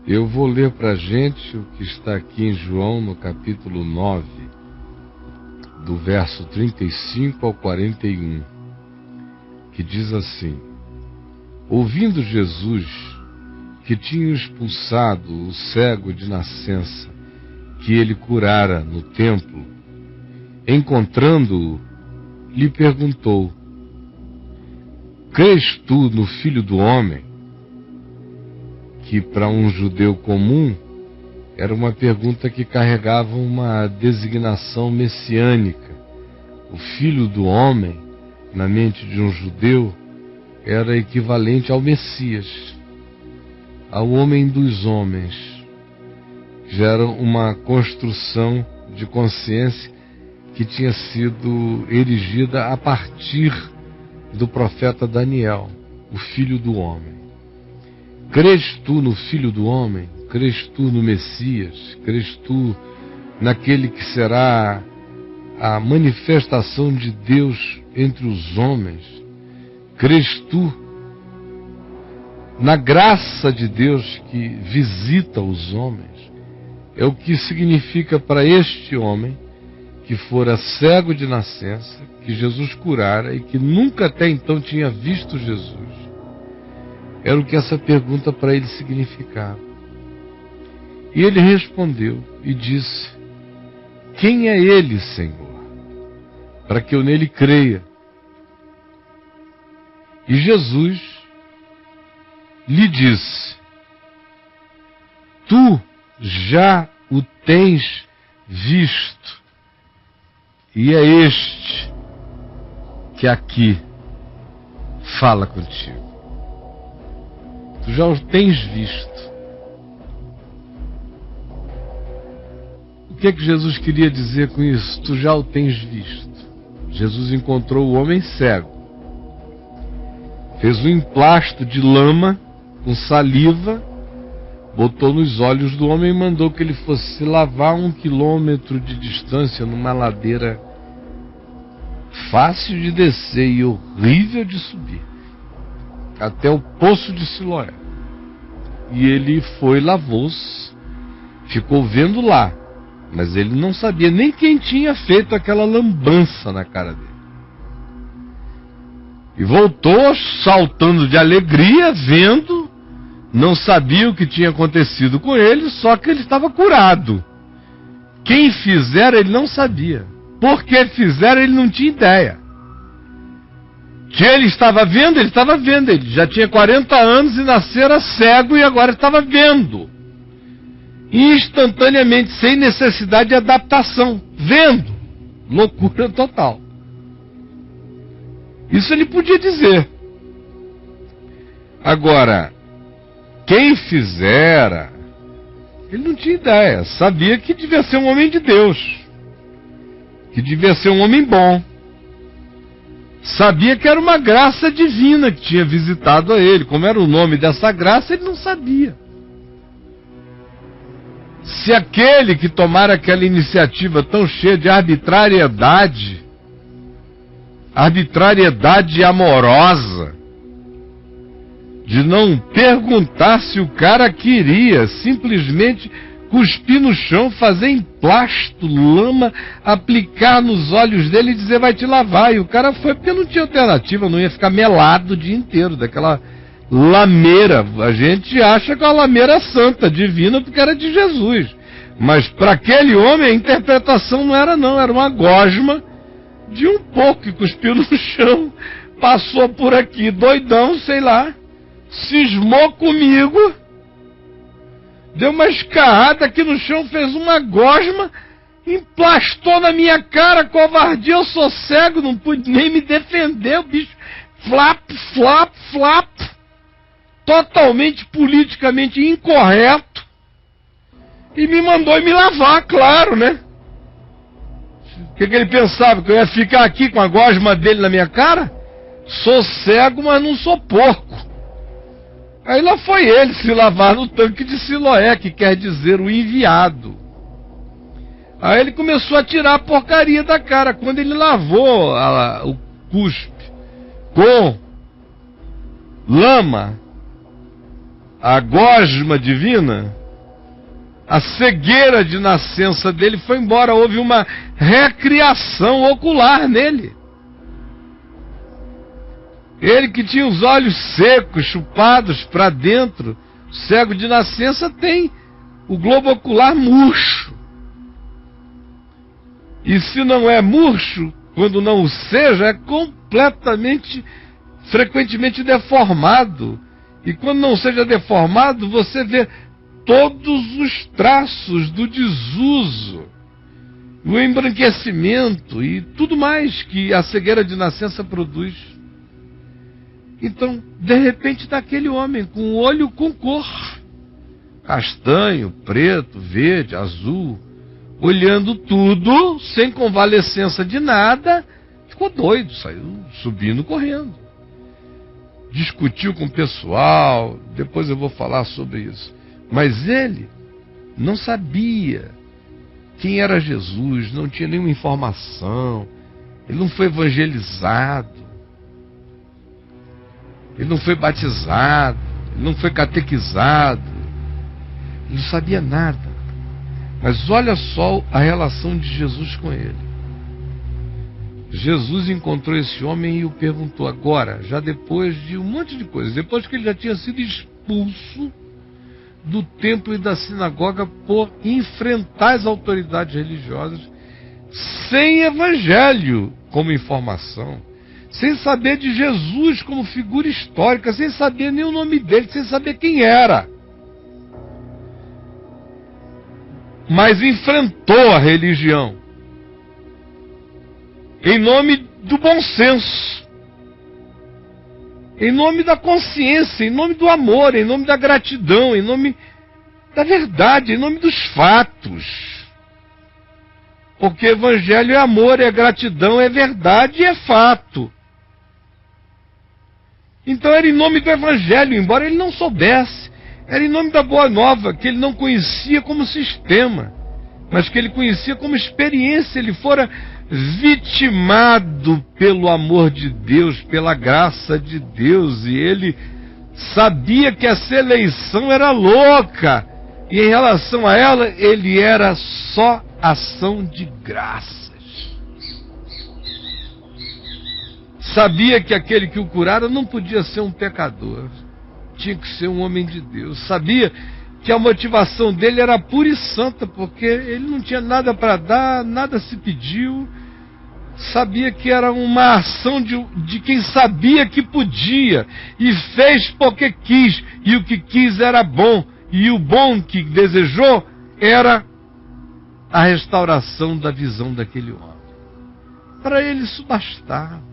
Eu vou ler para a gente o que está aqui em João, no capítulo 9, do verso 35 ao 41, que diz assim: Ouvindo Jesus que tinha expulsado o cego de nascença, que ele curara no templo, encontrando-o, lhe perguntou: Crês tu no Filho do Homem? Que para um judeu comum era uma pergunta que carregava uma designação messiânica. O Filho do Homem, na mente de um judeu, era equivalente ao Messias, ao homem dos homens. Já era uma construção de consciência que tinha sido erigida a partir do profeta Daniel, o Filho do Homem. Crês tu no Filho do Homem? Crês tu no Messias? Crês tu naquele que será a manifestação de Deus entre os homens? Crês tu na graça de Deus que visita os homens? É o que significa para este homem, que fora cego de nascença, que Jesus curara e que nunca até então tinha visto Jesus. Era o que essa pergunta para ele significava. E ele respondeu e disse: Quem é ele, Senhor, para que eu nele creia? E Jesus lhe disse: Tu já o tens visto, e é este que aqui fala contigo. Tu já o tens visto. O que é que Jesus queria dizer com isso? Tu já o tens visto. Jesus encontrou o homem cego, fez um emplasto de lama com saliva, botou nos olhos do homem e mandou que ele fosse se lavar 1 quilômetro de distância numa ladeira fácil de descer e horrível de subir, até o poço de Siloé. E ele foi, lavou-se, ficou vendo lá, mas ele não sabia nem quem tinha feito aquela lambança na cara dele. E voltou saltando de alegria, vendo, não sabia o que tinha acontecido com ele, só que ele estava curado. Quem fizera ele não sabia, porque fizera ele não tinha ideia. Que ele estava vendo, ele já tinha 40 anos e nascera cego e agora estava vendo. Instantaneamente, sem necessidade de adaptação, vendo. Loucura total. Isso ele podia dizer. Agora, quem fizera, ele não tinha ideia, sabia que devia ser um homem de Deus, que devia ser um homem bom. Sabia que era uma graça divina que tinha visitado a ele. Como era o nome dessa graça, ele não sabia. Se aquele que tomara aquela iniciativa tão cheia de arbitrariedade amorosa, de não perguntar se o cara queria, simplesmente cuspir no chão, fazer emplasto, lama, aplicar nos olhos dele e dizer: vai te lavar. E o cara foi porque não tinha alternativa, não ia ficar melado o dia inteiro, daquela lameira. A gente acha que é uma lameira santa, divina, porque era de Jesus. Mas para aquele homem a interpretação não era não, era uma gosma de um pouco que cuspiu no chão, passou por aqui, doidão, sei lá, cismou comigo, deu uma escarrada aqui no chão, fez uma gosma, emplastou na minha cara, covardia, eu sou cego, não pude nem me defender, o bicho, flap, flap, flap, totalmente politicamente incorreto, e me mandou me lavar, claro, né? O que ele pensava? Que eu ia ficar aqui com a gosma dele na minha cara? Sou cego, mas não sou porco. Aí lá foi ele se lavar no tanque de Siloé, que quer dizer o enviado. Aí ele começou a tirar a porcaria da cara. Quando ele lavou o cuspe com lama, a gosma divina, A cegueira de nascença dele foi embora, houve uma recriação ocular nele. Ele que tinha os olhos secos, chupados para dentro, cego de nascença, tem o globo ocular murcho. E se não é murcho, quando não o seja, é completamente, frequentemente deformado. E quando não seja deformado, você vê todos os traços do desuso, o embranquecimento e tudo mais que a cegueira de nascença produz. Então, de repente, está aquele homem com o olho com cor, castanho, preto, verde, azul, olhando tudo, sem convalescença de nada, ficou doido, saiu subindo, correndo. Discutiu com o pessoal, depois eu vou falar sobre isso. Mas ele não sabia quem era Jesus, não tinha nenhuma informação, ele não foi evangelizado, ele não foi batizado, ele não foi catequizado, ele não sabia nada. Mas olha só a relação de Jesus com ele. Jesus encontrou esse homem e o perguntou agora, já depois de um monte de coisas, depois que ele já tinha sido expulso do templo e da sinagoga por enfrentar as autoridades religiosas, sem evangelho como informação, sem saber de Jesus como figura histórica, sem saber nem o nome dele, sem saber quem era. Mas enfrentou a religião em nome do bom senso, em nome da consciência, em nome do amor, em nome da gratidão, em nome da verdade, em nome dos fatos. Porque evangelho é amor, é gratidão, é verdade e é fato. Então era em nome do evangelho, embora ele não soubesse. Era em nome da boa nova, que ele não conhecia como sistema, mas que ele conhecia como experiência. Ele fora vitimado pelo amor de Deus, pela graça de Deus, e ele sabia que essa eleição era louca, e em relação a ela, ele era só ação de graças. Sabia que aquele que o curara não podia ser um pecador, tinha que ser um homem de Deus. Sabia que a motivação dele era pura e santa, porque ele não tinha nada para dar, nada se pediu. Sabia que era uma ação de quem sabia que podia, e fez porque quis, e o que quis era bom, e o bom que desejou era a restauração da visão daquele homem. Para ele isso bastava.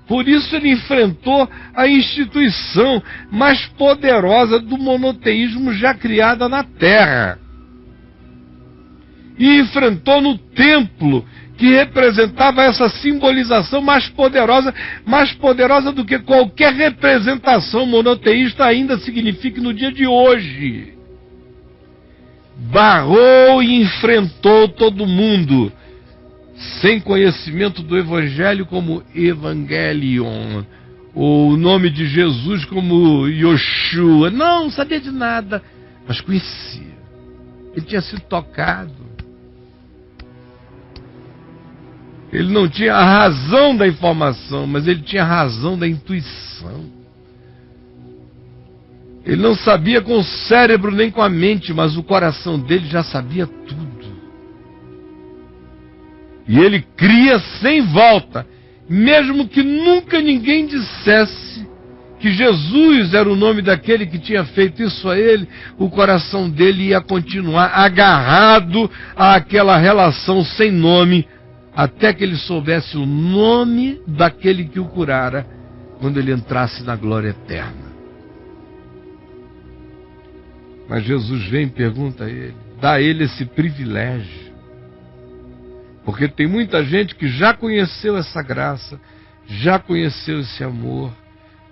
Por isso ele enfrentou a instituição mais poderosa do monoteísmo já criada na Terra. E enfrentou no templo, que representava essa simbolização mais poderosa do que qualquer representação monoteísta ainda signifique no dia de hoje. Barrou e enfrentou todo mundo, sem conhecimento do Evangelho como Evangelion, ou o nome de Jesus como Yoshua. Não sabia de nada, mas conhecia. Ele tinha sido tocado. Ele não tinha a razão da informação, mas ele tinha a razão da intuição. Ele não sabia com o cérebro nem com a mente, mas o coração dele já sabia tudo. E ele cria sem volta, mesmo que nunca ninguém dissesse que Jesus era o nome daquele que tinha feito isso a ele, o coração dele ia continuar agarrado àquela relação sem nome, até que ele soubesse o nome daquele que o curara, quando ele entrasse na glória eterna. Mas Jesus vem e pergunta a ele, dá a ele esse privilégio. Porque tem muita gente que já conheceu essa graça, já conheceu esse amor,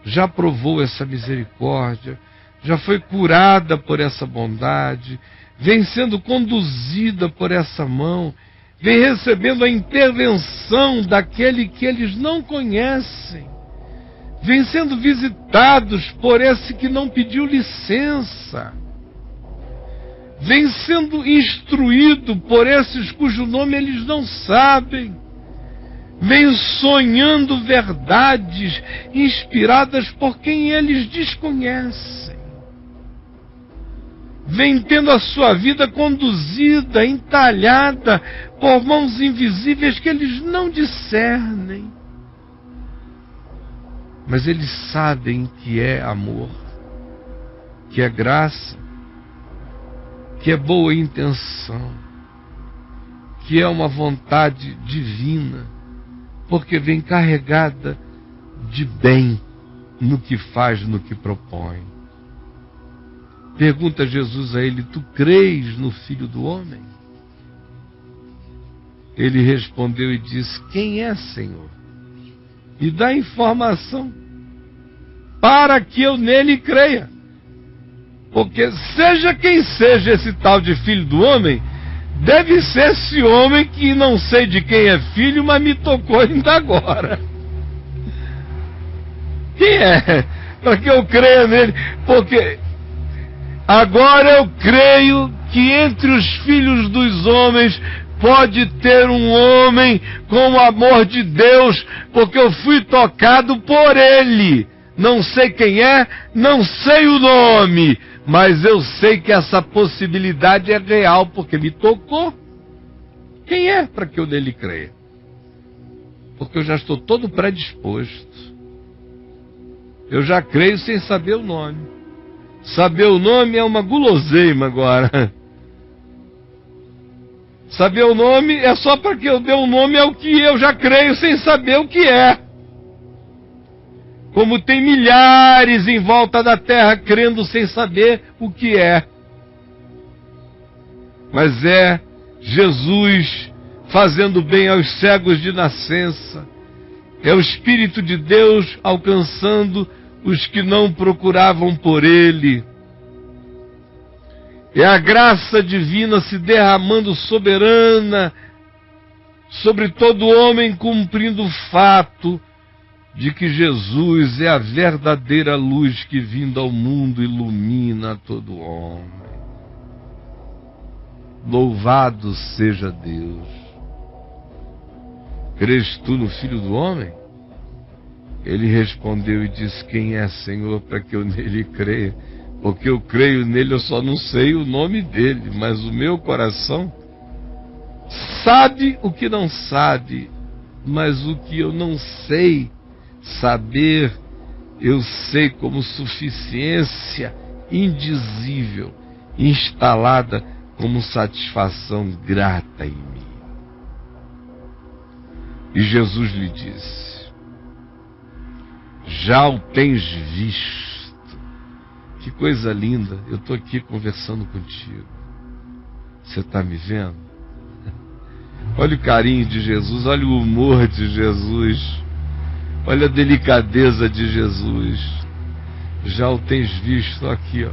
já provou essa misericórdia, já foi curada por essa bondade, vem sendo conduzida por essa mão, vem recebendo a intervenção daquele que eles não conhecem, vem sendo visitados por esse que não pediu licença, vem sendo instruído por esses cujo nome eles não sabem, vem sonhando verdades inspiradas por quem eles desconhecem, vem tendo a sua vida conduzida, entalhada por mãos invisíveis que eles não discernem, mas eles sabem que é amor, que é graça, que é boa intenção, que é uma vontade divina, porque vem carregada de bem no que faz, no que propõe. Pergunta Jesus a ele: tu crês no Filho do Homem? Ele respondeu e disse: quem é, Senhor? E dá informação para que eu nele creia. Porque seja quem seja esse tal de Filho do Homem, deve ser esse homem que não sei de quem é filho, mas me tocou ainda agora. Quem é? Para que eu creia nele? Porque agora eu creio que entre os filhos dos homens pode ter um homem com o amor de Deus, porque eu fui tocado por ele. Não sei quem é, não sei o nome, mas eu sei que essa possibilidade é real, porque me tocou. Quem é para que eu nele creia? Porque eu já estou todo predisposto. Eu já creio sem saber o nome. Saber o nome é uma guloseima agora. Saber o nome é só para que eu dê um nome ao que eu já creio sem saber o que é. Como tem milhares em volta da terra crendo sem saber o que é. Mas é Jesus fazendo bem aos cegos de nascença. É o Espírito de Deus alcançando os que não procuravam por Ele. É a graça divina se derramando soberana sobre todo homem, cumprindo o fato de que Jesus é a verdadeira luz que, vindo ao mundo, ilumina todo homem. Louvado seja Deus. Crês tu no Filho do Homem? Ele respondeu e disse: quem é, Senhor, para que eu nele creia? Porque eu creio nele, eu só não sei o nome dele, mas o meu coração sabe o que não sabe, mas o que eu não sei saber, eu sei como suficiência indizível, instalada como satisfação grata em mim. E Jesus lhe disse: já o tens visto. Que coisa linda, eu estou aqui conversando contigo. Você está me vendo? Olha o carinho de Jesus, olha o humor de Jesus, olha a delicadeza de Jesus. Já o tens visto aqui, ó.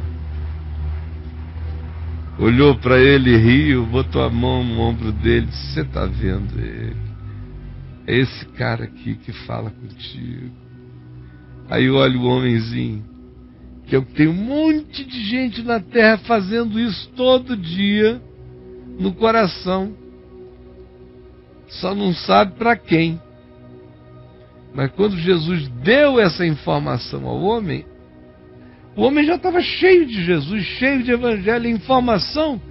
Olhou para ele, riu, botou a mão no ombro dele, disse: você está vendo ele? É esse cara aqui que fala contigo. Aí olha o homenzinho, que tem um monte de gente na terra fazendo isso todo dia no coração, só não sabe para quem. Mas quando Jesus deu essa informação ao homem, o homem já estava cheio de Jesus, cheio de evangelho. A informação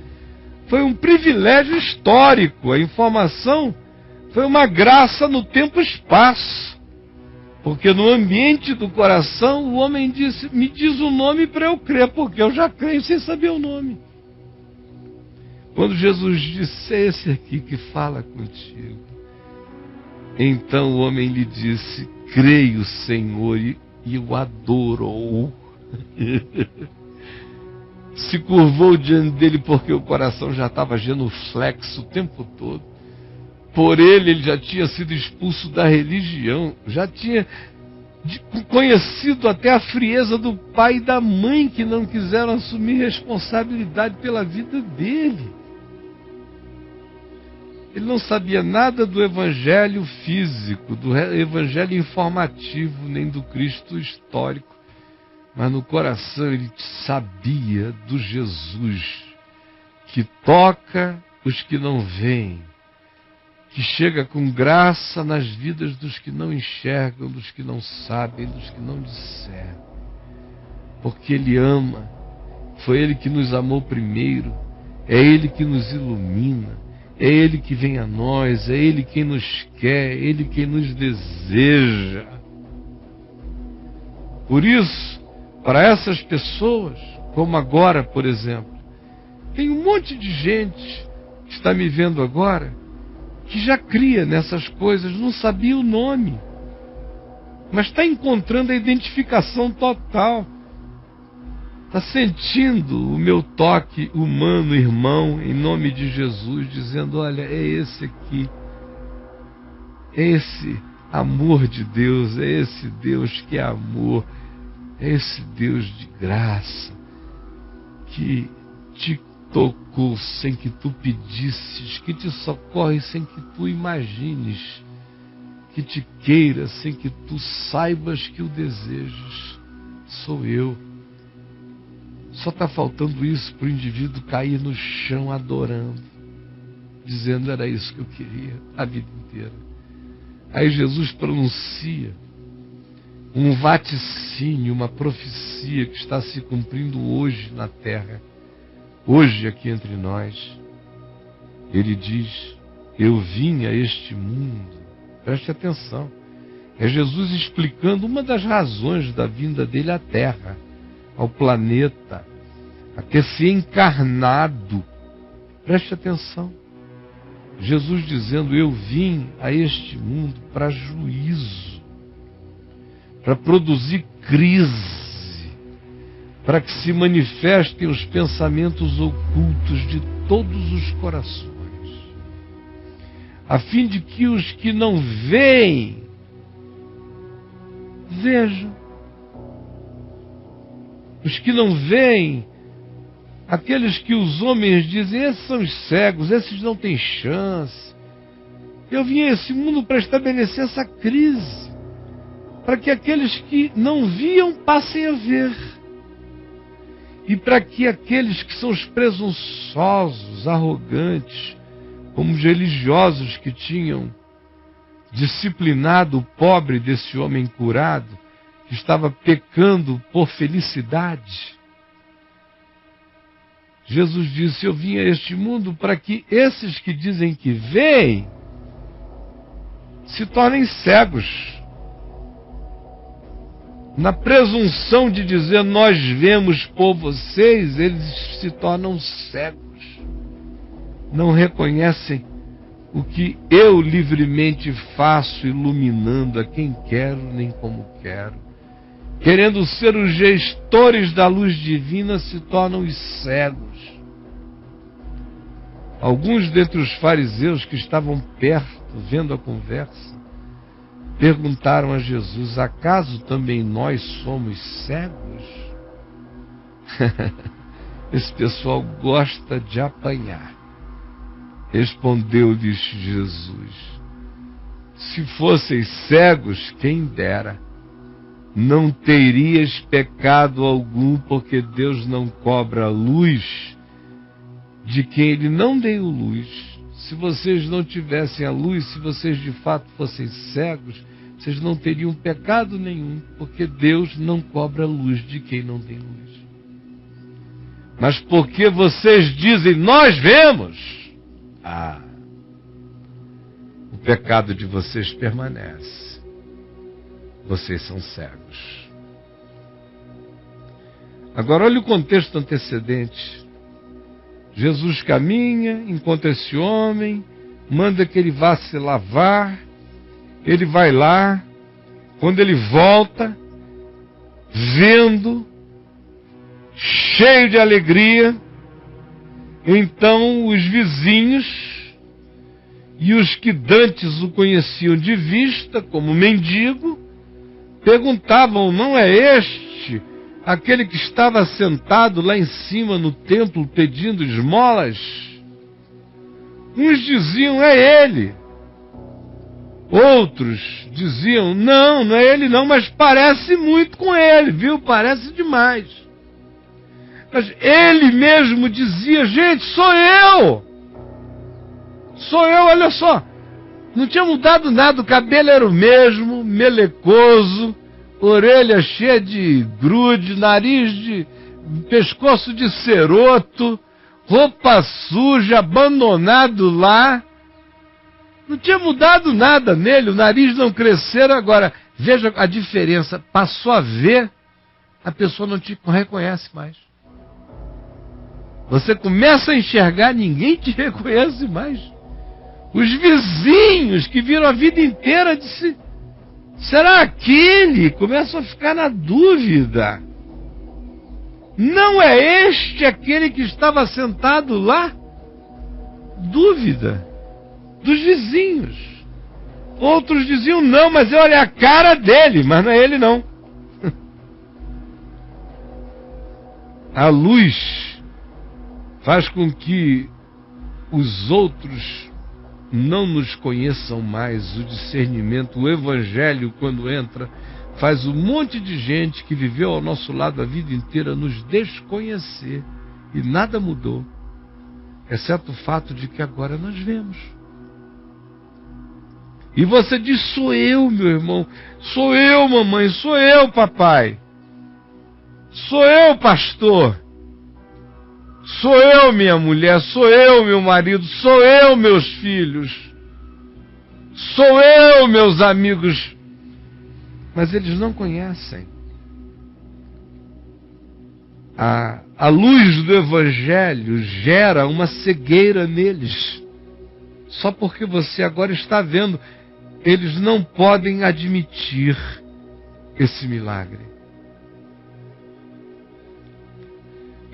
foi um privilégio histórico, a informação foi uma graça no tempo e espaço. Porque no ambiente do coração, o homem disse: me diz o nome para eu crer, porque eu já creio sem saber o nome. Quando Jesus disse: é esse aqui que fala contigo, então o homem lhe disse: creio, Senhor, e o adorou. Se curvou diante dele, porque o coração já estava genuflexo o tempo todo. Por ele já tinha sido expulso da religião, já tinha conhecido até a frieza do pai e da mãe, que não quiseram assumir responsabilidade pela vida dele. Ele não sabia nada do evangelho físico, do evangelho informativo, nem do Cristo histórico, mas no coração ele sabia do Jesus que toca os que não veem, que chega com graça nas vidas dos que não enxergam, dos que não sabem, dos que não discernem. Porque Ele ama, foi Ele que nos amou primeiro, é Ele que nos ilumina, é Ele que vem a nós, é Ele quem nos quer, é Ele quem nos deseja. Por isso, para essas pessoas, como agora, por exemplo, tem um monte de gente que está me vendo agora, que já cria nessas coisas, não sabia o nome, mas está encontrando a identificação total. Está sentindo o meu toque humano, irmão, em nome de Jesus, dizendo, olha, é esse aqui, é esse amor de Deus, é esse Deus que é amor, é esse Deus de graça, que te tocou sem que tu pedisses, que te socorre sem que tu imagines, que te queira sem que tu saibas que o desejes. Sou eu. Só está faltando isso para o indivíduo cair no chão adorando, dizendo, era isso que eu queria a vida inteira. Aí Jesus pronuncia um vaticínio, uma profecia que está se cumprindo hoje na terra, hoje aqui entre nós. Ele diz, eu vim a este mundo. Preste atenção, é Jesus explicando uma das razões da vinda dele à terra, ao planeta, a ter se encarnado. Preste atenção, Jesus dizendo, eu vim a este mundo para juízo, para produzir crise, para que se manifestem os pensamentos ocultos de todos os corações, a fim de que os que não veem, vejam. Os que não veem, aqueles que os homens dizem, esses são os cegos, esses não têm chance. Eu vim a esse mundo para estabelecer essa crise, para que aqueles que não viam passem a ver, e para que aqueles que são os presunçosos, arrogantes, como os religiosos que tinham disciplinado o pobre desse homem curado, que estava pecando por felicidade. Jesus disse, eu vim a este mundo para que esses que dizem que veem se tornem cegos. Na presunção de dizer nós vemos por vocês, eles se tornam cegos. Não reconhecem o que eu livremente faço, iluminando a quem quero nem como quero. Querendo ser os gestores da luz divina, se tornam os cegos. Alguns dentre os fariseus que estavam perto, vendo a conversa, perguntaram a Jesus, acaso também nós somos cegos? Esse pessoal gosta de apanhar. Respondeu-lhes Jesus, se fosseis cegos, quem dera. Não terias pecado algum, porque Deus não cobra luz de quem Ele não deu luz. Se vocês não tivessem a luz, se vocês de fato fossem cegos, vocês não teriam pecado nenhum, porque Deus não cobra luz de quem não tem luz. Mas porque vocês dizem, nós vemos, o pecado de vocês permanece. Vocês são cegos. Agora olha o contexto antecedente. Jesus caminha, encontra esse homem, manda que ele vá se lavar, ele vai lá, quando ele volta, vendo, cheio de alegria, então os vizinhos e os que dantes o conheciam de vista, como mendigo, perguntavam, não é este aquele que estava sentado lá em cima no templo pedindo esmolas? Uns diziam, é ele. Outros diziam, não é ele não, mas parece muito com ele, viu? Parece demais. Mas ele mesmo dizia: gente, sou eu! Sou eu, olha só. Não tinha mudado nada, o cabelo era o mesmo, melecoso, orelha cheia de grude, nariz de pescoço de ceroto, roupa suja, abandonado lá. Não tinha mudado nada nele, o nariz não crescera. Agora, veja a diferença, passou a ver, a pessoa não te reconhece mais. Você começa a enxergar, ninguém te reconhece mais. Os vizinhos que viram a vida inteira disse: será aquele? Começam a ficar na dúvida. Não é este aquele que estava sentado lá? Dúvida dos vizinhos. Outros diziam: não, mas olha a cara dele, mas não é ele não. A luz faz com que os outros não nos conheçam mais. O discernimento, o evangelho, quando entra, faz um monte de gente que viveu ao nosso lado a vida inteira nos desconhecer. E nada mudou, exceto o fato de que agora nós vemos. E você diz: sou eu, meu irmão, sou eu, mamãe, sou eu, papai, sou eu, pastor, sou eu, minha mulher, sou eu, meu marido, sou eu, meus filhos, sou eu, meus amigos. Mas eles não conhecem. A luz do Evangelho gera uma cegueira neles. Só porque você agora está vendo, eles não podem admitir esse milagre.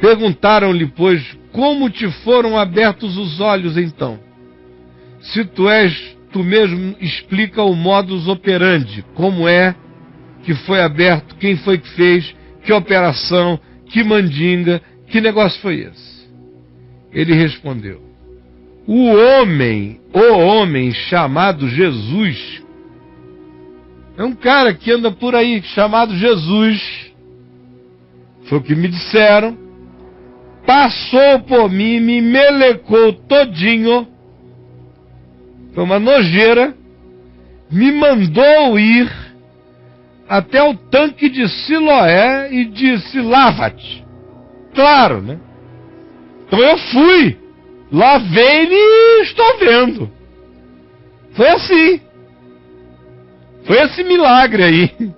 Perguntaram-lhe, pois, como te foram abertos os olhos então? Se tu és, tu mesmo explica o modus operandi, como é que foi aberto, quem foi que fez, que operação, que mandinga, que negócio foi esse? Ele respondeu: o homem chamado Jesus, é um cara que anda por aí chamado Jesus, foi o que me disseram, passou por mim, me melecou todinho, foi uma nojeira, me mandou ir até o tanque de Siloé e disse: lava-te. Claro, né? Então eu fui, lavei-me e estou vendo. Foi assim. Foi esse milagre aí.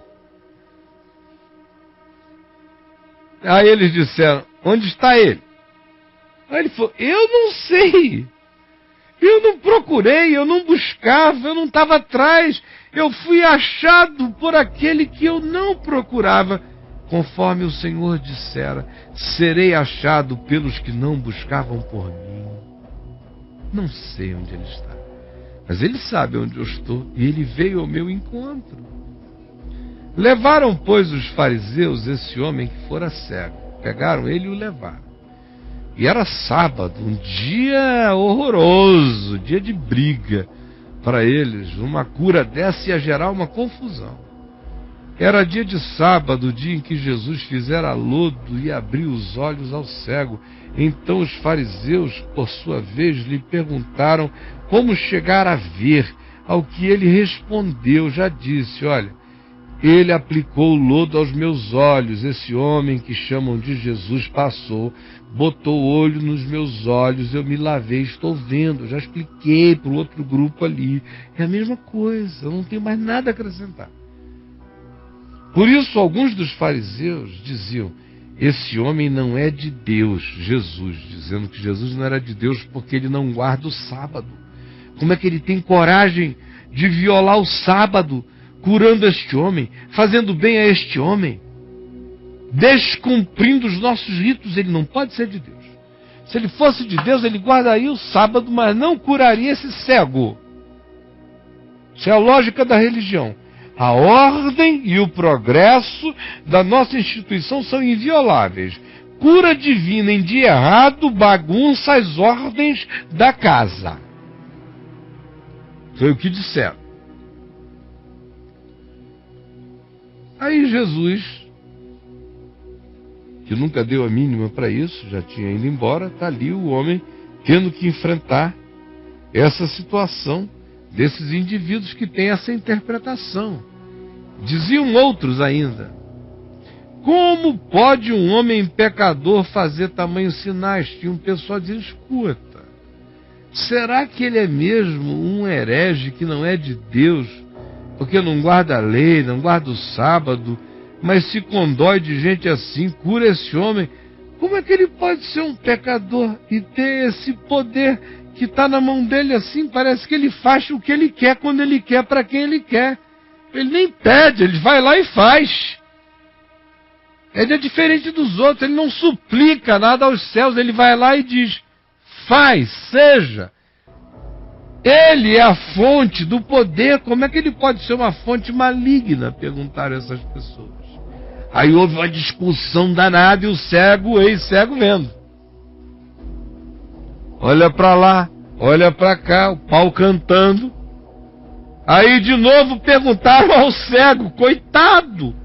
Aí eles disseram: onde está ele? Aí ele falou: eu não sei. Eu não procurei, eu não buscava, eu não estava atrás. Eu fui achado por aquele que eu não procurava. Conforme o Senhor dissera, serei achado pelos que não buscavam por mim. Não sei onde ele está, mas ele sabe onde eu estou e ele veio ao meu encontro. Levaram, pois, os fariseus esse homem que fora cego. Pegaram ele e o levaram. E era sábado, um dia horroroso, dia de briga para eles. Uma cura dessa ia gerar uma confusão. Era dia de sábado, o dia em que Jesus fizera lodo e abriu os olhos ao cego. Então os fariseus, por sua vez, lhe perguntaram como chegar a ver. Ao que ele respondeu, já disse: olha, ele aplicou o lodo aos meus olhos. Esse homem que chamam de Jesus passou, botou o olho nos meus olhos, eu me lavei, estou vendo. Já expliquei para o outro grupo ali. É a mesma coisa, eu não tenho mais nada a acrescentar. Por isso, alguns dos fariseus diziam: esse homem não é de Deus. Jesus, dizendo que Jesus não era de Deus porque ele não guarda o sábado. Como é que ele tem coragem de violar o sábado, curando este homem, fazendo bem a este homem, descumprindo os nossos ritos? Ele não pode ser de Deus. Se ele fosse de Deus, ele guardaria o sábado, mas não curaria esse cego. Isso é a lógica da religião. A ordem e o progresso da nossa instituição são invioláveis. Cura divina em dia errado bagunça as ordens da casa. Foi o que disseram. Aí Jesus, que nunca deu a mínima para isso, já tinha ido embora, está ali o homem tendo que enfrentar essa situação desses indivíduos que têm essa interpretação. Diziam outros ainda: como pode um homem pecador fazer tamanhos sinais? Tinha um pessoal dizendo: escuta, será que ele é mesmo um herege que não é de Deus, porque não guarda a lei, não guarda o sábado, mas se condói de gente assim, cura esse homem? Como é que ele pode ser um pecador e ter esse poder que está na mão dele assim? Parece que ele faz o que ele quer, quando ele quer, para quem ele quer. Ele nem pede, ele vai lá e faz. Ele é diferente dos outros, ele não suplica nada aos céus, ele vai lá e diz: faz, seja. Ele é a fonte do poder. Como é que ele pode ser uma fonte maligna? Perguntaram essas pessoas. Aí houve uma discussão danada e o cego, o ex-cego, vendo. Olha para lá, olha para cá, o pau cantando. Aí de novo perguntaram ao cego: coitado,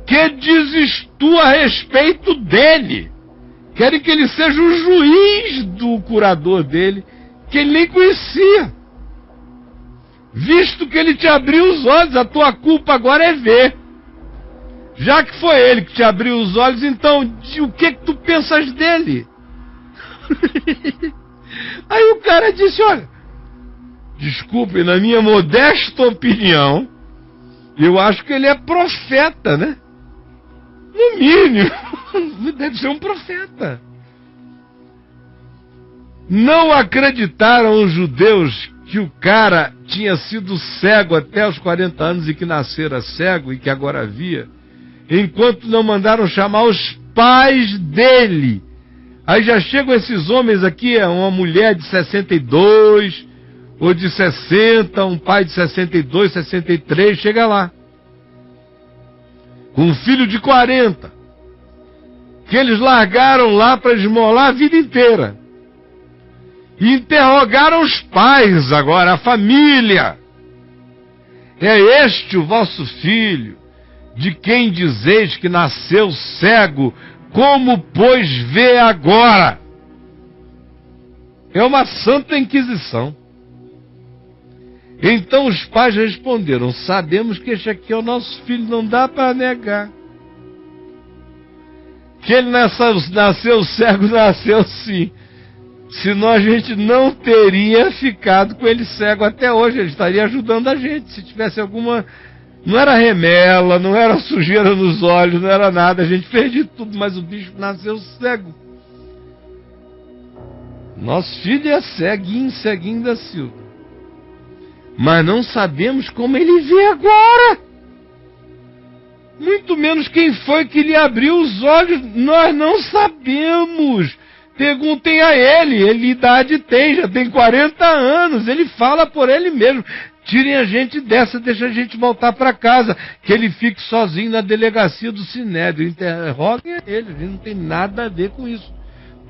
que dizes tu a respeito dele? Querem que ele seja o juiz do curador dele, que ele nem conhecia. Visto que ele te abriu os olhos, a tua culpa agora é ver. Já que foi ele que te abriu os olhos, então o que tu pensas dele? Aí o cara disse: olha, desculpe, na minha modesta opinião, eu acho que ele é profeta, né? No mínimo, deve ser um profeta. Não acreditaram os judeus que o cara tinha sido cego até os 40 anos e que nascera cego e que agora via, enquanto não mandaram chamar os pais dele. Aí já chegam esses homens aqui, uma mulher de 62 ou de 60, um pai de 62, 63, chega lá com um filho de 40, que eles largaram lá para esmolar a vida inteira. E interrogaram os pais agora, a família. É este o vosso filho, de quem dizeis que nasceu cego, como pois vê agora? É uma santa inquisição. Então os pais responderam: sabemos que este aqui é o nosso filho, não dá para negar. Que ele nasceu cego, nasceu sim. Senão a gente não teria ficado com ele cego até hoje, ele estaria ajudando a gente. Se tivesse alguma... Não era remela, não era sujeira nos olhos, não era nada, a gente fez de tudo, mas o bicho nasceu cego. Nosso filho é ceguinho da Silva. Mas não sabemos como ele vê agora. Muito menos quem foi que lhe abriu os olhos, nós não sabemos. Perguntem a ele idade tem, já tem 40 anos, ele fala por ele mesmo. Tirem a gente dessa, deixa a gente voltar para casa, que ele fique sozinho na delegacia do Sinédrio. Interroguem a ele, a gente não tem nada a ver com isso.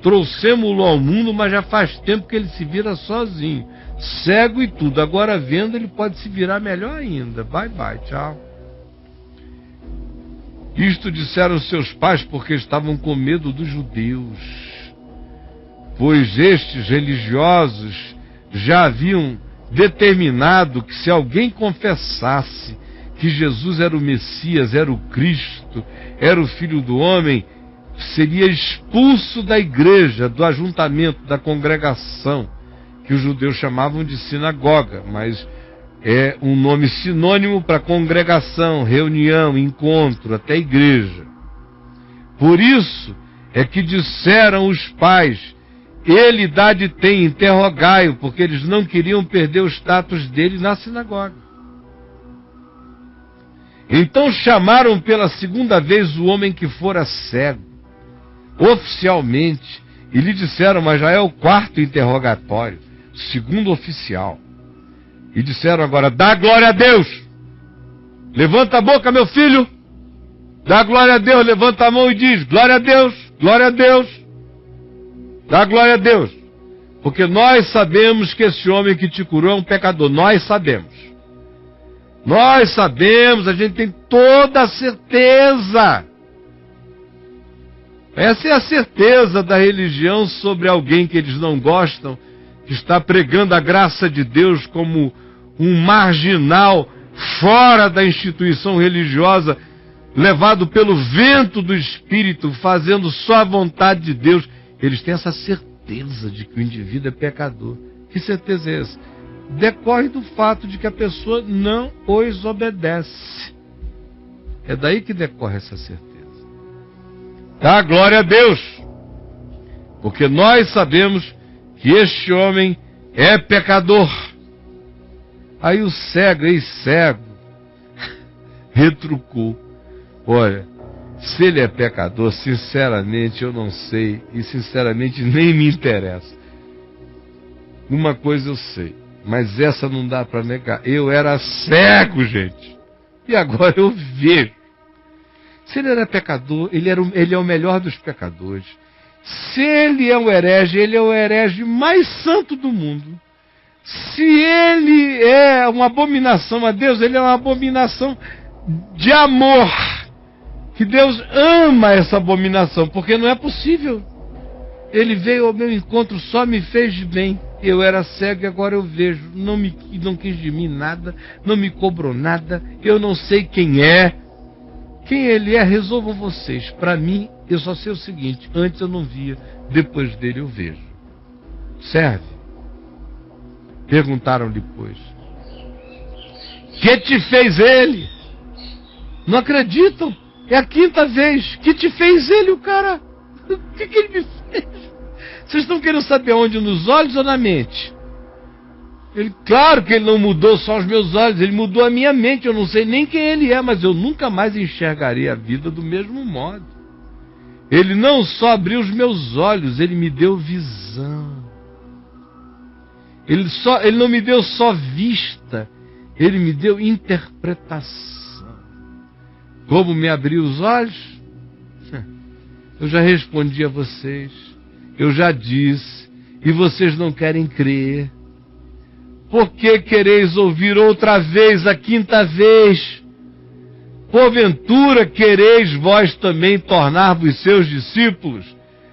Trouxemos-lo ao mundo, mas já faz tempo que ele se vira sozinho, cego e tudo. Agora vendo, ele pode se virar melhor ainda. Bye bye, tchau. Isto disseram seus pais porque estavam com medo dos judeus, pois estes religiosos já haviam determinado que se alguém confessasse que Jesus era o Messias, era o Cristo, era o Filho do Homem, seria expulso da igreja, do ajuntamento, da congregação, que os judeus chamavam de sinagoga, mas é um nome sinônimo para congregação, reunião, encontro, até igreja. Por isso é que disseram os pais: ele idade tem, interrogai-o, porque eles não queriam perder o status dele na sinagoga. Então chamaram pela segunda vez o homem que fora cego, oficialmente, e lhe disseram, mas já é o quarto interrogatório, segundo oficial. E disseram agora: dá glória a Deus! Levanta a boca, meu filho! Dá glória a Deus, levanta a mão e diz: glória a Deus, glória a Deus! Dá glória a Deus! Porque nós sabemos que esse homem que te curou é um pecador, nós sabemos. Nós sabemos, a gente tem toda a certeza. Essa é a certeza da religião sobre alguém que eles não gostam, que está pregando a graça de Deus como um marginal fora da instituição religiosa, levado pelo vento do Espírito, fazendo só a vontade de Deus. Eles têm essa certeza de que o indivíduo é pecador. Que certeza é essa? Decorre do fato de que a pessoa não os obedece. É daí que decorre essa certeza. Tá, glória a Deus! Porque nós sabemos que este homem é pecador. Aí o cego, ex-cego, retrucou. Olha, se ele é pecador, sinceramente eu não sei, e sinceramente nem me interessa. Uma coisa eu sei, mas essa não dá para negar. Eu era cego, gente, e agora eu vejo. Se ele era pecador, ele é o melhor dos pecadores. Se ele é um herege, ele é o herege mais santo do mundo. Se ele é uma abominação a Deus, ele é uma abominação de amor. Que Deus ama essa abominação, porque não é possível. Ele veio ao meu encontro, só me fez de bem. Eu era cego e agora eu vejo. Não quis de mim nada, não me cobrou nada. Eu não sei quem é. Quem ele é, resolvam vocês. Para mim, eu só sei o seguinte: antes eu não via, depois dele eu vejo. Serve? Perguntaram depois. Que te fez ele? Não acreditam? É a quinta vez. Que te fez ele, o cara? O que ele me fez? Vocês estão querendo saber onde? Nos olhos ou na mente? Claro que ele não mudou só os meus olhos, ele mudou a minha mente. Eu não sei nem quem ele é, mas eu nunca mais enxergarei a vida do mesmo modo. Ele não só abriu os meus olhos, ele me deu visão. Ele não me deu só vista, ele me deu interpretação. Como me abriu os olhos? Eu já respondi a vocês, eu já disse, e vocês não querem crer. Por que quereis ouvir outra vez, a quinta vez? Porventura quereis vós também tornar-vos seus discípulos?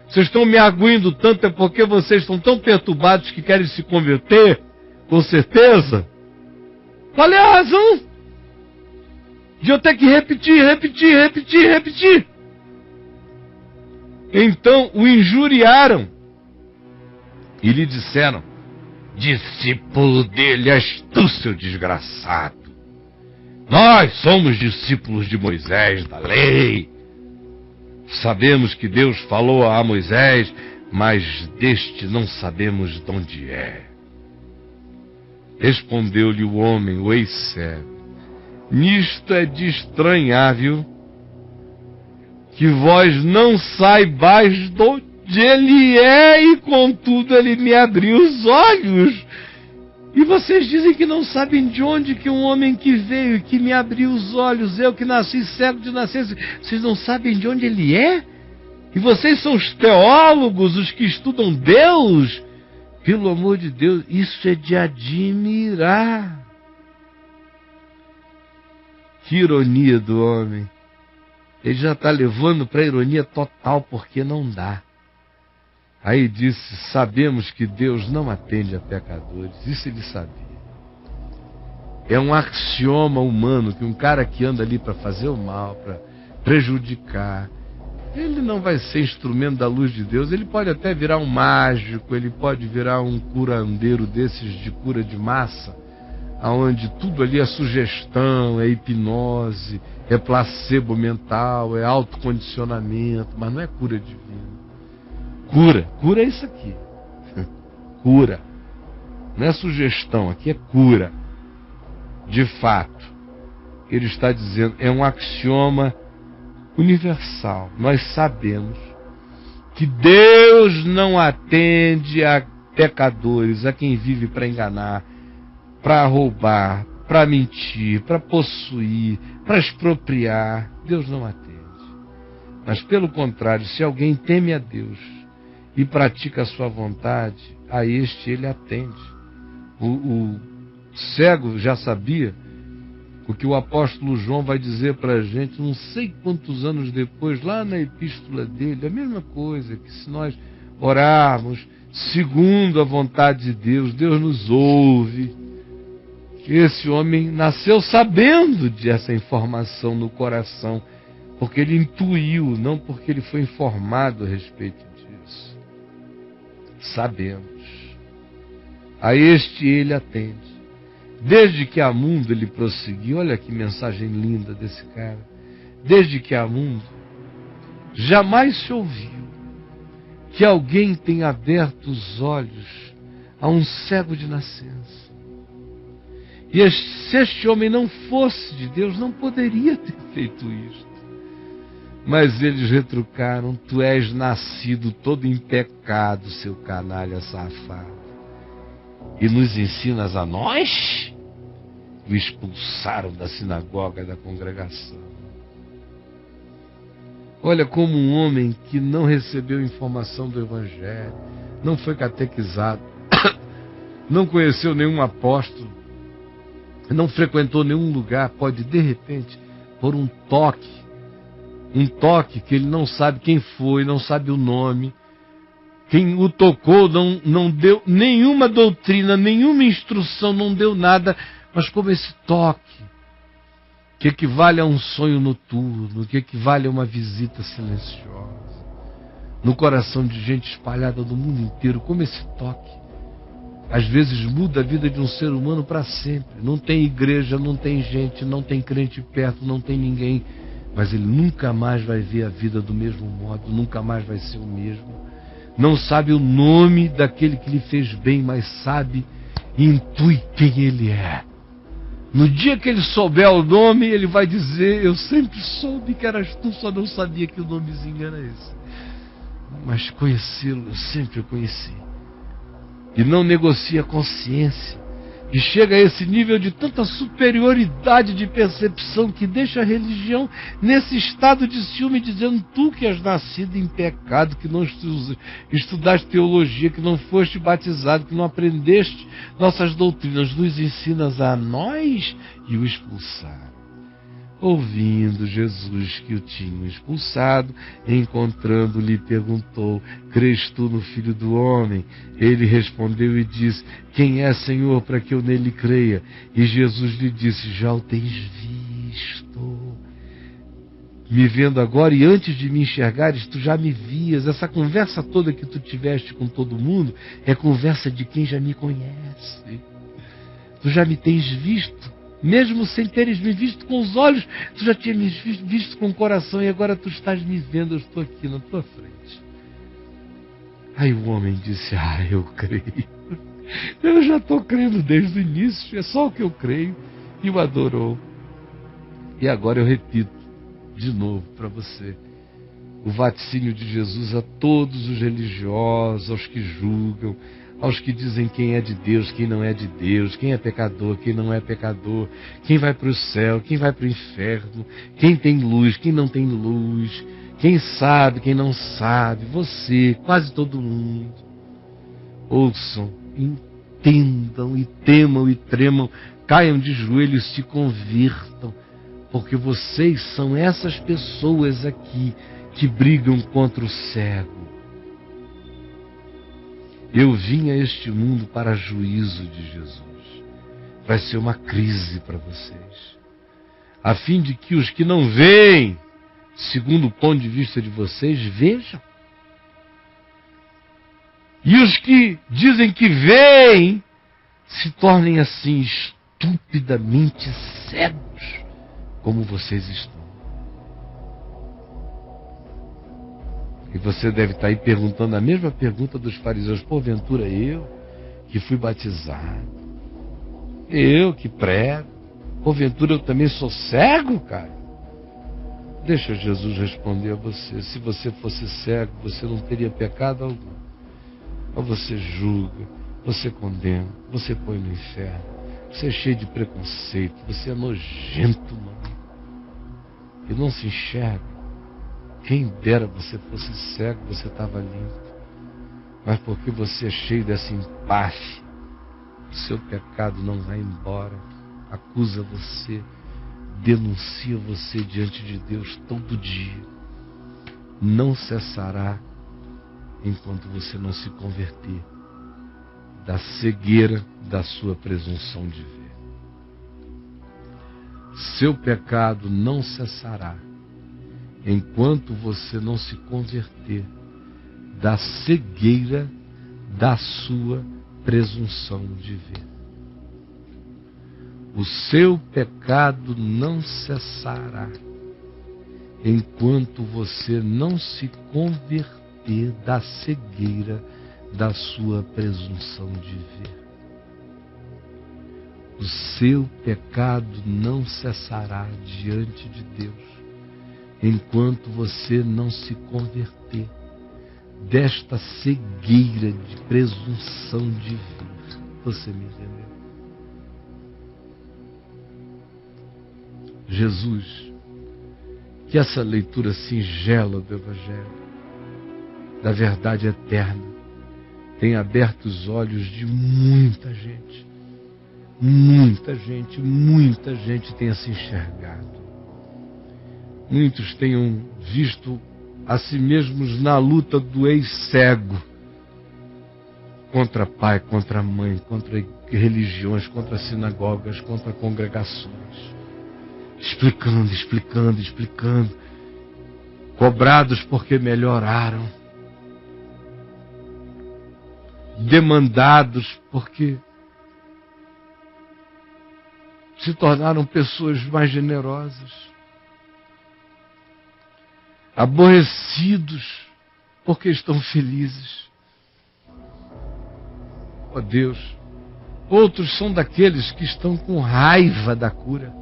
Vocês estão me arguindo tanto, é porque vocês estão tão perturbados que querem se converter? Com certeza? Qual é a razão de eu ter que repetir? Então o injuriaram e lhe disseram: discípulo dele és tu, seu desgraçado. Nós somos discípulos de Moisés, da lei. Sabemos que Deus falou a Moisés, mas deste não sabemos de onde é. Respondeu-lhe o homem, o ex-cego: nisto é de estranhável que vós não saibais de onde ele é, e contudo ele me abriu os olhos. E vocês dizem que não sabem de onde que um homem que veio e que me abriu os olhos, eu que nasci cego de nascença, vocês não sabem de onde ele é? E vocês são os teólogos, os que estudam Deus? Pelo amor de Deus, isso é de admirar. Que ironia do homem. Ele já está levando para a ironia total, porque não dá. Aí disse: sabemos que Deus não atende a pecadores. Isso ele sabia. É um axioma humano que um cara que anda ali para fazer o mal, para prejudicar, ele não vai ser instrumento da luz de Deus. Ele pode até virar um mágico, ele pode virar um curandeiro desses de cura de massa, aonde tudo ali é sugestão, é hipnose, é placebo mental, é autocondicionamento, mas não é cura divina. Cura é isso aqui. Cura. Não é sugestão, aqui é cura. De fato, ele está dizendo, é um axioma universal. Nós sabemos que Deus não atende a pecadores, a quem vive para enganar, para roubar, para mentir, para possuir, para expropriar. Deus não atende. Mas pelo contrário, se alguém teme a Deus e pratica a sua vontade, a este ele atende. O cego já sabia, O que o apóstolo João vai dizer para a gente, não sei quantos anos depois, lá na epístola dele, a mesma coisa, que se nós orarmos segundo a vontade de Deus, Deus nos ouve. Esse homem nasceu sabendo dessa informação no coração, porque ele intuiu, não porque ele foi informado a respeito disso. Sabemos. A este ele atende. Desde que há mundo, ele prosseguiu, olha que mensagem linda desse cara. Desde que há mundo, jamais se ouviu que alguém tenha aberto os olhos a um cego de nascença. E se este homem não fosse de Deus, não poderia ter feito isto. Mas eles retrucaram: tu és nascido todo em pecado, seu canalha safado, e nos ensinas a nós? O expulsaram da sinagoga, da congregação. Olha como um homem que não recebeu informação do Evangelho, não foi catequizado, não conheceu nenhum apóstolo, não frequentou nenhum lugar, pode de repente, por um toque que ele não sabe quem foi, não sabe o nome, quem o tocou não deu nenhuma doutrina, nenhuma instrução, não deu nada, mas como esse toque, que equivale a um sonho noturno, que equivale a uma visita silenciosa, no coração de gente espalhada no mundo inteiro, como esse toque, às vezes muda a vida de um ser humano para sempre. Não tem igreja, não tem gente, não tem crente perto, não tem ninguém, mas ele nunca mais vai ver a vida do mesmo modo, nunca mais vai ser o mesmo. Não sabe o nome daquele que lhe fez bem, mas sabe e intui quem ele é. No dia que ele souber o nome, ele vai dizer: eu sempre soube que eras tu, só não sabia que o nomezinho era esse. Mas conhecê-lo, eu sempre o conheci. E não negocia a consciência. E chega a esse nível de tanta superioridade de percepção que deixa a religião nesse estado de ciúme, dizendo: tu que és nascido em pecado, que não estudaste teologia, que não foste batizado, que não aprendeste nossas doutrinas, nos ensinas a nós. E o expulsaram. Ouvindo Jesus que o tinham expulsado, encontrando-lhe, perguntou: crês tu no Filho do Homem? Ele respondeu e disse: quem é, Senhor, para que eu nele creia? E Jesus lhe disse: já o tens visto. Me vendo agora, e antes de me enxergares, tu já me vias. Essa conversa toda que tu tiveste com todo mundo é conversa de quem já me conhece. Tu já me tens visto. Mesmo sem teres me visto com os olhos, tu já tinha me visto com o coração, e agora tu estás me vendo, eu estou aqui na tua frente. Aí o homem disse: eu creio. Eu já estou crendo desde o início, é só o que eu creio. E o adorou. E agora eu repito de novo para você o vaticínio de Jesus a todos os religiosos, aos que julgam, aos que dizem quem é de Deus, quem não é de Deus, quem é pecador, quem não é pecador, quem vai para o céu, quem vai para o inferno, quem tem luz, quem não tem luz, quem sabe, quem não sabe, você, quase todo mundo. Ouçam, entendam e temam e tremam, caiam de joelhos, se convirtam, porque vocês são essas pessoas aqui que brigam contra o cego. Eu vim a este mundo para juízo de Jesus. Vai ser uma crise para vocês, a fim de que os que não veem, segundo o ponto de vista de vocês, vejam. E os que dizem que veem, se tornem assim estupidamente cegos, como vocês estão. E você deve estar aí perguntando a mesma pergunta dos fariseus: porventura eu, que fui batizado, eu que prego, porventura eu também sou cego, cara? Deixa Jesus responder a você. Se você fosse cego, você não teria pecado algum. Mas você julga, você condena, você põe no inferno, você é cheio de preconceito, você é nojento, mano, e não se enxerga. Quem dera você fosse cego, você estava limpo. Mas porque você é cheio dessa empáfia, o seu pecado não vai embora, acusa você, denuncia você diante de Deus todo dia. Não cessará enquanto você não se converter da cegueira da sua presunção de ver. Seu pecado não cessará enquanto você não se converter da cegueira da sua presunção de ver. O seu pecado não cessará enquanto você não se converter da cegueira da sua presunção de ver. O seu pecado não cessará diante de Deus enquanto você não se converter desta cegueira de presunção de ver. Você me entendeu? Jesus, que essa leitura singela do Evangelho, da verdade eterna, tem aberto os olhos de muita gente. Muita gente tenha se enxergado. Muitos tenham visto a si mesmos na luta do ex-cego contra pai, contra mãe, contra religiões, contra sinagogas, contra congregações. Explicando, cobrados porque melhoraram, demandados porque se tornaram pessoas mais generosas, aborrecidos porque estão felizes. Ó Deus, outros são daqueles que estão com raiva da cura.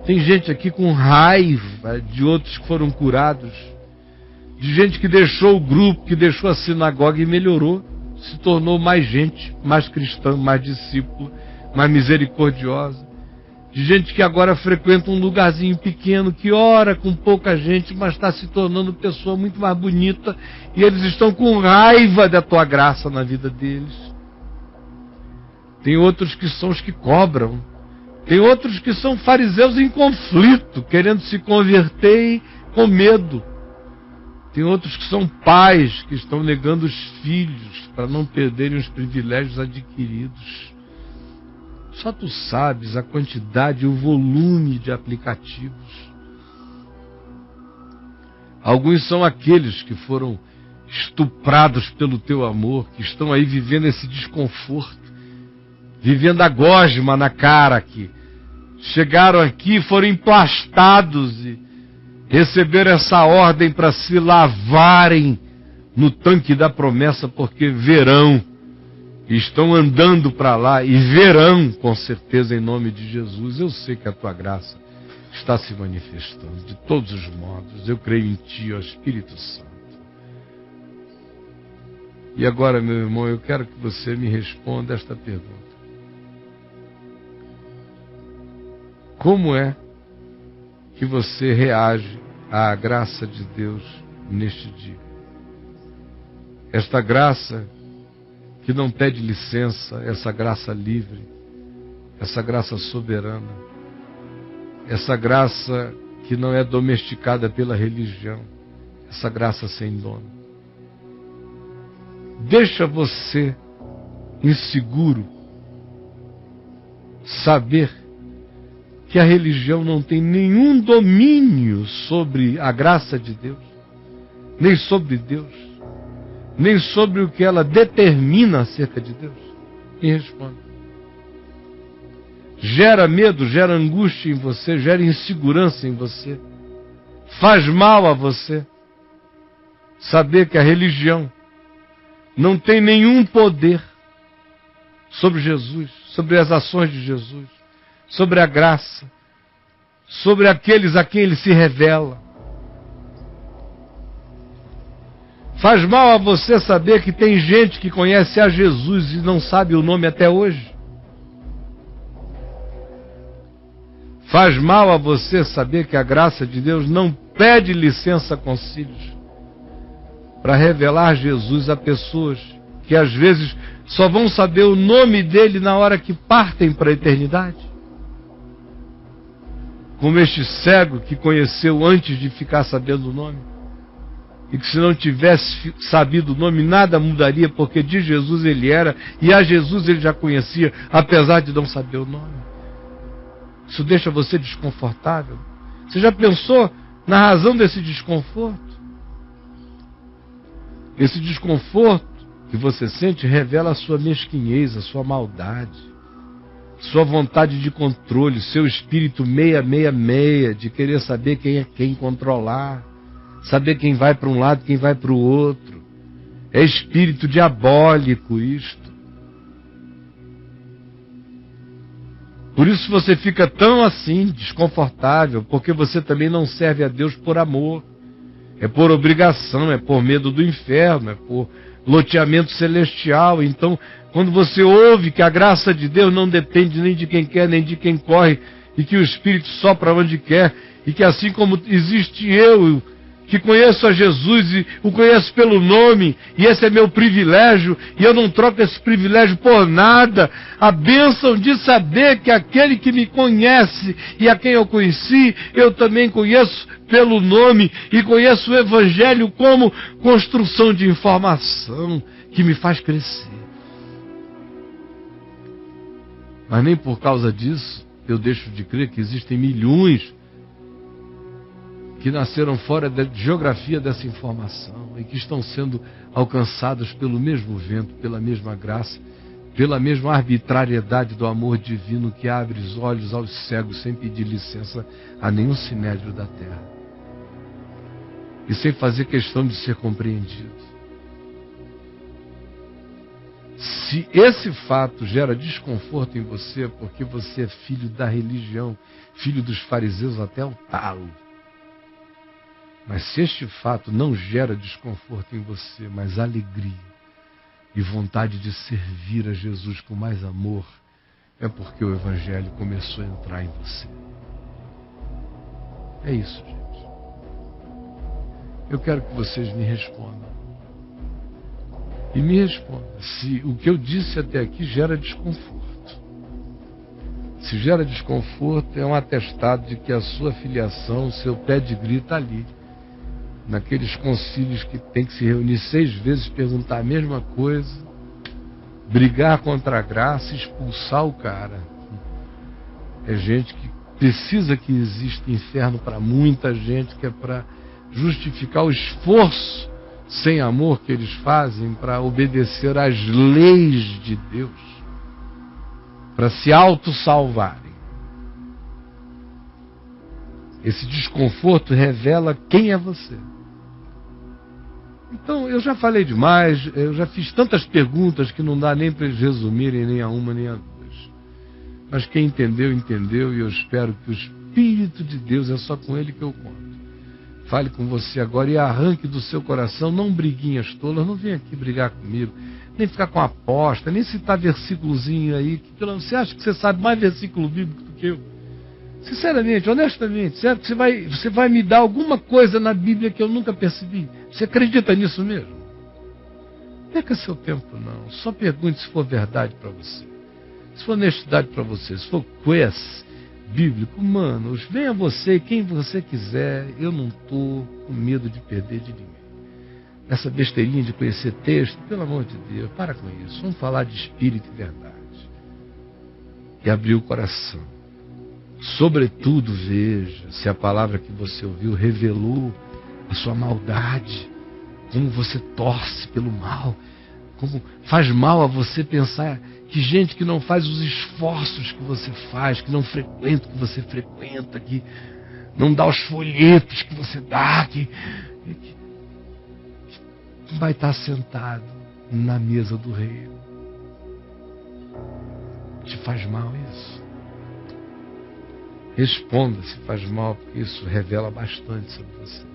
Tem gente aqui com raiva de outros que foram curados, de gente que deixou o grupo, que deixou a sinagoga e melhorou, se tornou mais gente, mais cristã, mais discípulo, mais misericordiosa, de gente que agora frequenta um lugarzinho pequeno, que ora com pouca gente, mas está se tornando pessoa muito mais bonita, e eles estão com raiva da tua graça na vida deles. Tem outros que são os que cobram, tem outros que são fariseus em conflito, querendo se converter e com medo. Tem outros que são pais que estão negando os filhos para não perderem os privilégios adquiridos. Só tu sabes a quantidade e o volume de aplicativos. Alguns são aqueles que foram estuprados pelo teu amor, que estão aí vivendo esse desconforto, vivendo a gosma na cara aqui. Chegaram aqui, foram emplastados e receberam essa ordem para se lavarem no tanque da promessa, porque verão. Estão andando para lá e verão, com certeza, em nome de Jesus. Eu sei que a tua graça está se manifestando de todos os modos. Eu creio em ti, ó Espírito Santo. E agora, meu irmão, eu quero que você me responda esta pergunta. Como é que você reage à graça de Deus neste dia? Esta graça que não pede licença, essa graça livre, essa graça soberana, essa graça que não é domesticada pela religião, essa graça sem dono. Deixa você inseguro saber que a religião não tem nenhum domínio sobre a graça de Deus, nem sobre Deus, nem sobre o que ela determina acerca de Deus? Me responda. Gera medo, gera angústia em você, gera insegurança em você. Faz mal a você saber que a religião não tem nenhum poder sobre Jesus, sobre as ações de Jesus, sobre a graça, sobre aqueles a quem ele se revela. Faz mal a você saber que tem gente que conhece a Jesus e não sabe o nome até hoje. Faz mal a você saber que a graça de Deus não pede licença a concílios para revelar Jesus a pessoas que às vezes só vão saber o nome dele na hora que partem para a eternidade. como este cego que conheceu antes de ficar sabendo o nome. E que se não tivesse sabido o nome, nada mudaria, porque de Jesus ele era, e a Jesus ele já conhecia, apesar de não saber o nome. Isso deixa você desconfortável? Você já pensou na razão desse desconforto? Esse desconforto que você sente revela a sua mesquinhez, a sua maldade, sua vontade de controle, seu espírito 666, de querer saber quem é quem, controlar, saber quem vai para um lado, quem vai para o outro. É espírito diabólico isto. Por isso você fica tão assim, desconfortável, porque você também não serve a Deus por amor. É por obrigação, é por medo do inferno, é por loteamento celestial. Então, quando você ouve que a graça de Deus não depende nem de quem quer, nem de quem corre, e que o Espírito sopra onde quer, e que assim como existe eu, que conheço a Jesus e o conheço pelo nome, e esse é meu privilégio, e eu não troco esse privilégio por nada, a bênção de saber que aquele que me conhece e a quem eu conheci, eu também conheço pelo nome, e conheço o Evangelho como construção de informação que me faz crescer. Mas nem por causa disso eu deixo de crer que existem milhões que nasceram fora da geografia dessa informação e que estão sendo alcançados pelo mesmo vento, pela mesma graça, pela mesma arbitrariedade do amor divino que abre os olhos aos cegos sem pedir licença a nenhum sinédrio da terra e sem fazer questão de ser compreendido. Se esse fato gera desconforto em você, é porque você é filho da religião, filho dos fariseus até o talo. Mas se este fato não gera desconforto em você, mas alegria e vontade de servir a Jesus com mais amor, é porque o Evangelho começou a entrar em você. É isso, gente. Eu quero que vocês me respondam. E me respondam se o que eu disse até aqui gera desconforto. Se gera desconforto, é um atestado de que a sua filiação, o seu pedigree está ali. Naqueles concílios que tem que se reunir 6 vezes, perguntar a mesma coisa, brigar contra a graça, expulsar o cara. É gente que precisa que exista inferno para muita gente, que é para justificar o esforço sem amor que eles fazem para obedecer às leis de Deus, para se autossalvarem. Esse desconforto revela quem é você. Então, eu já falei demais, eu já fiz tantas perguntas que não dá nem para eles resumirem nem a uma nem a duas. Mas quem entendeu, entendeu, e eu espero que o Espírito de Deus, é só com Ele que eu conto, fale com você agora e arranque do seu coração, não briguinhas tolas, não venha aqui brigar comigo, nem ficar com aposta, nem citar versículozinho aí, que você acha que você sabe mais versículo bíblico do que eu? Sinceramente, honestamente, certo? Você vai me dar alguma coisa na Bíblia que eu nunca percebi? Você acredita nisso mesmo? Perca seu tempo não. Só pergunte se for verdade para você. Se for honestidade para você, se for quiz bíblico, manos, venha você, quem você quiser. Eu não estou com medo de perder de ninguém. Essa besteirinha de conhecer texto, pelo amor de Deus, para com isso. Vamos falar de espírito e verdade. E abrir o coração. Sobretudo, veja se a palavra que você ouviu revelou a sua maldade, como você torce pelo mal, como faz mal a você pensar que gente que não faz os esforços que você faz, que não frequenta o que você frequenta, que não dá os folhetos que você dá, que vai estar sentado na mesa do rei. Te faz mal isso? Responda se faz mal, porque isso revela bastante sobre você.